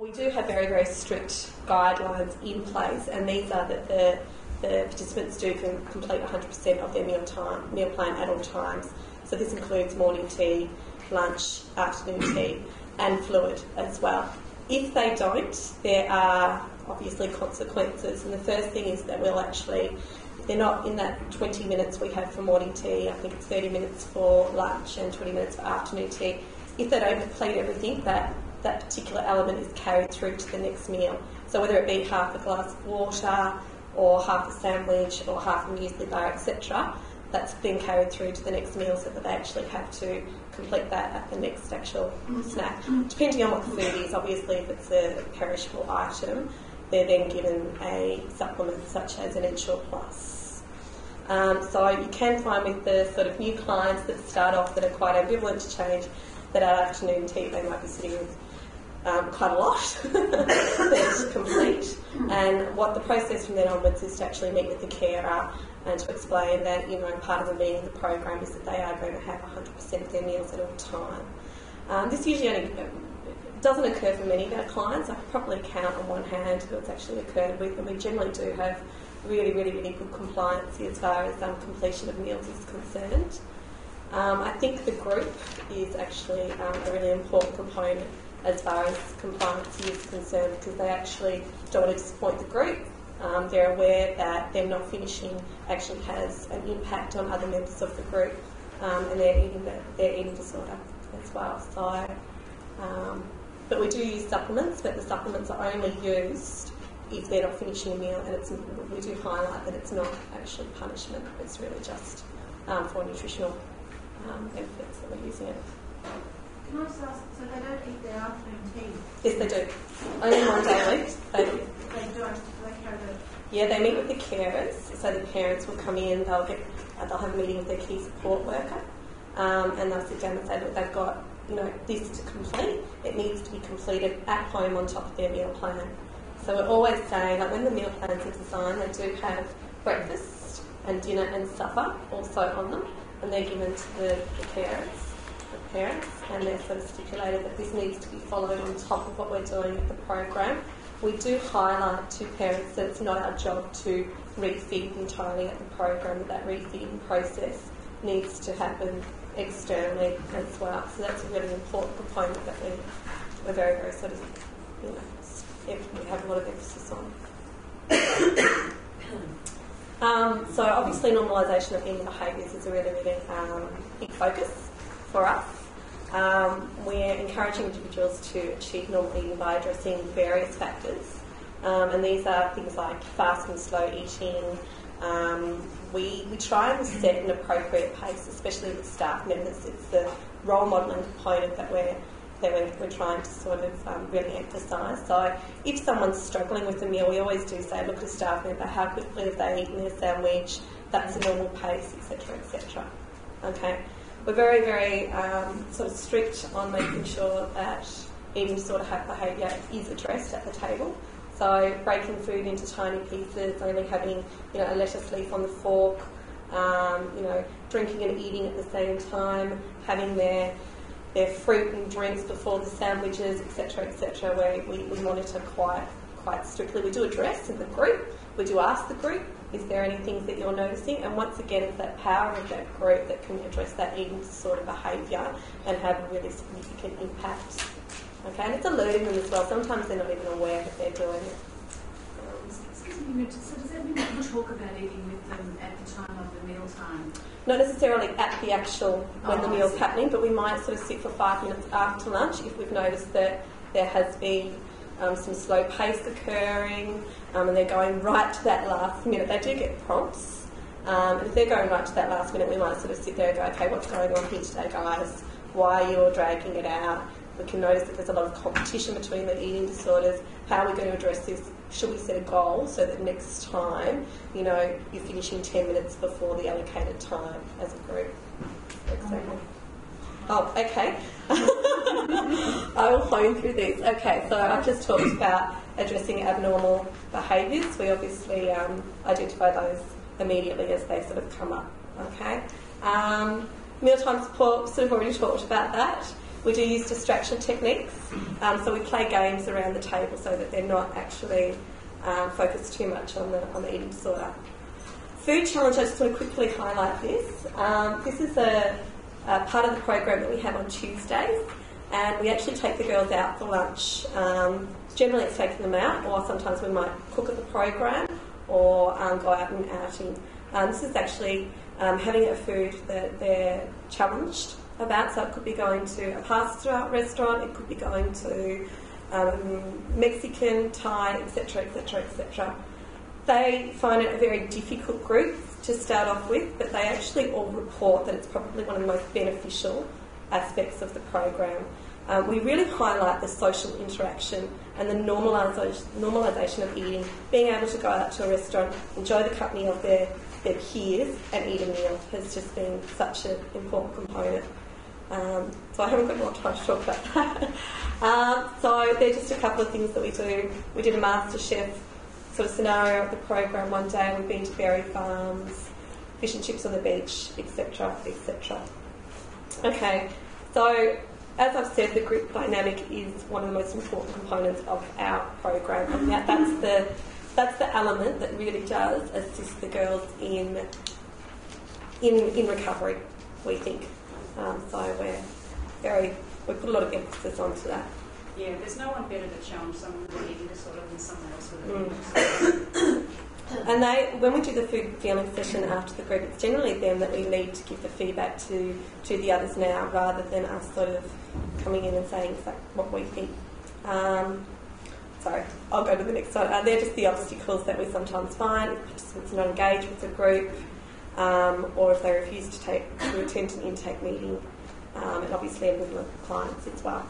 We do have very, very strict guidelines in place, and these are that the participants do complete 100% of their meal plan at all times. So this includes morning tea, lunch, afternoon tea, and fluid as well. If they don't, there are obviously consequences, and the first thing is that they're not in that 20 minutes we have for morning tea. I think it's 30 minutes for lunch and 20 minutes for afternoon tea. If they don't complete everything, that particular element is carried through to the next meal. So whether it be half a glass of water or half a sandwich or half a muesli bar, etc., that's been carried through to the next meal so that they actually have to complete that at the next actual snack. Depending on what the food is, obviously if it's a perishable item, they're then given a supplement such as an Ensure Plus. So you can find with the sort of new clients that start off that are quite ambivalent to change, that at afternoon tea they might be sitting with quite a lot to complete, and what the process from then onwards is to actually meet with the carer and to explain that, part of the meeting of the program is that they are going to have 100% of their meals at all time. This usually only doesn't occur for many of our clients. I could probably count on one hand who it's actually occurred with, and we generally do have really, really, really good compliance as far as completion of meals is concerned. I think the group is actually a really important component as far as compliance is concerned, because they actually don't want to disappoint the group. They're aware that them not finishing actually has an impact on other members of the group and their eating disorder as well. So, but we do use supplements, but the supplements are only used if they're not finishing a meal, and we do highlight that it's not actually punishment, it's really just for nutritional benefits that we're using it. Can I just ask, so they don't eat their afternoon tea? Yes, they do. Only one day a week. They don't? Do they carry that? Yeah, they meet with the carers, so the parents will come in, they'll have a meeting with their key support worker, and they'll sit down and say that they've got this to complete. It needs to be completed at home on top of their meal plan. So we're always saying that when the meal plans are designed, they do have breakfast and dinner and supper also on them, and they're given to the parents, and they're sort of stipulated that this needs to be followed on top of what we're doing with the program. We do highlight to parents that it's not our job to refeed entirely at the program, that refeeding process needs to happen externally as well. So that's a really important component that we're very, very sort of, we have a lot of emphasis on. So obviously normalisation of eating behaviours is a really, really big focus for us. We're encouraging individuals to achieve normal eating by addressing various factors, and these are things like fast and slow eating. We try and set an appropriate pace, especially with staff members. It's the role modelling component that we're trying to sort of really emphasise. So if someone's struggling with a meal, we always do say, look at a staff member, how quickly have they eaten their sandwich, that's a normal pace, etc., etc. Okay. We're very, very sort of strict on making sure that eating disorder behaviour is addressed at the table. So breaking food into tiny pieces, only having a lettuce leaf on the fork, drinking and eating at the same time, having their fruit and drinks before the sandwiches, etc., etc. Where we monitor quite strictly. We do address in the group. We do ask the group, is there any things that you're noticing? And once again, it's that power of that group that can address that eating disorder behaviour and have a really significant impact. Okay, and it's alerting them as well. Sometimes they're not even aware that they're doing it. So does that mean that you talk about eating with them at the time of the meal time? Not necessarily at the actual when the meal's happening, but we might sort of sit for 5 minutes after lunch if we've noticed that there has been some slow pace occurring, and they're going right to that last minute. They do get prompts, and if they're going right to that last minute, we might sort of sit there and go, okay, what's going on here today, guys? Why are you all dragging it out? We can notice that there's a lot of competition between the eating disorders. How are we going to address this? Should we set a goal so that next time, you're finishing 10 minutes before the allocated time as a group, for example? Oh, okay. I will hone through these. Okay, so I've just talked about addressing abnormal behaviours. We obviously identify those immediately as they sort of come up. Okay. Mealtime support, sort of already talked about that. We do use distraction techniques, so we play games around the table so that they're not actually focused too much on the eating disorder. Food challenge, I just want to quickly highlight this. This is a part of the program that we have on Tuesdays, and we actually take the girls out for lunch. Generally it's taking them out, or sometimes we might cook at the program or go out and outing. This is actually having a food that they're challenged about, so it could be going to a pasta restaurant, it could be going to Mexican, Thai, etc, etc, etc. They find it a very difficult group to start off with, but they actually all report that it's probably one of the most beneficial aspects of the program. We really highlight the social interaction and the normalisation of eating, being able to go out to a restaurant, enjoy the company of their peers and eat a meal has just been such an important component. So I haven't got more time to talk about that. So they're just a couple of things that we do. We did a MasterChef sort of scenario of the program one day. We've been to berry farms, fish and chips on the beach, etc, etc. Okay, so as I've said, the group dynamic is one of the most important components of our program, and that's the element that really does assist the girls in recovery, we think. So we put a lot of emphasis onto that. Yeah, there's no one better to challenge someone with an eating disorder than someone else with an eating disorder. And when we do the food feeling session after the group, it's generally them that we need to give the feedback to the others now, rather than us sort of coming in and saying what we think. Sorry, I'll go to the next one. They're just the obstacles that we sometimes find if participants are not engaged with the group, or if they refuse to attend an intake meeting, and obviously ambivalent clients as well.